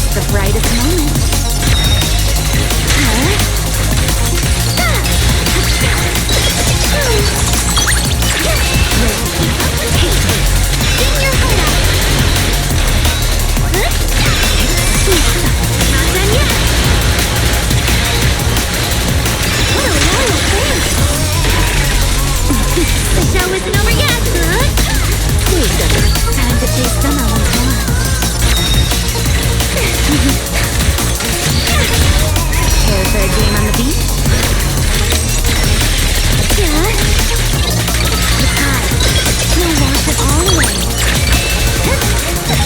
miss the brightest moment. The show isn't over yet! Time to taste summer once more. Care for a game on the beach? Yeah. It's hot. We'll wash it all away.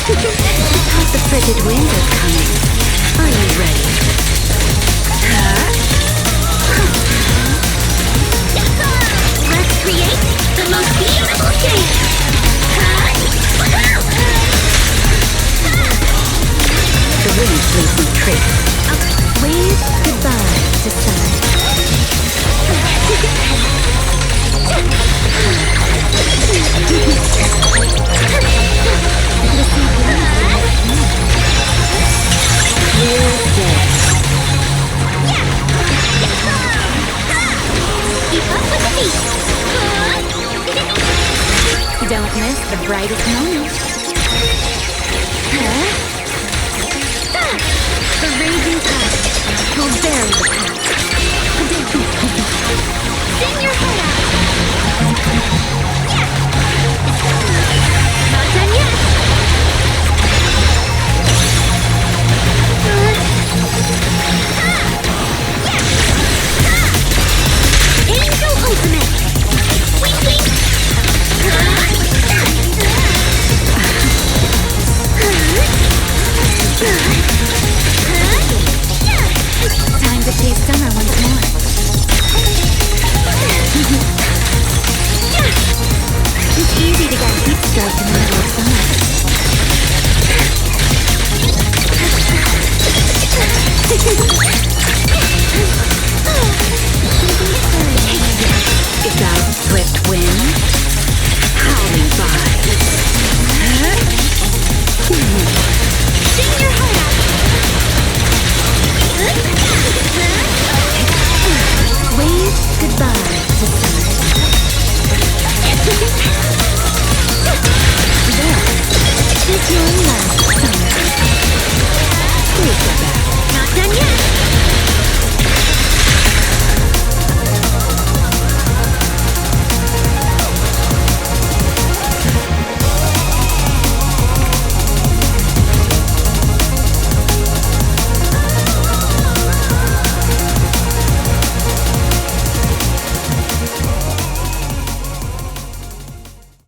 Because the frigid winds are coming. Are you ready? Let's create the most beautiful shape! The wind plays me tricks. Wave goodbye to summer. Real dead. Keep up with me! Don't miss the brightest moment.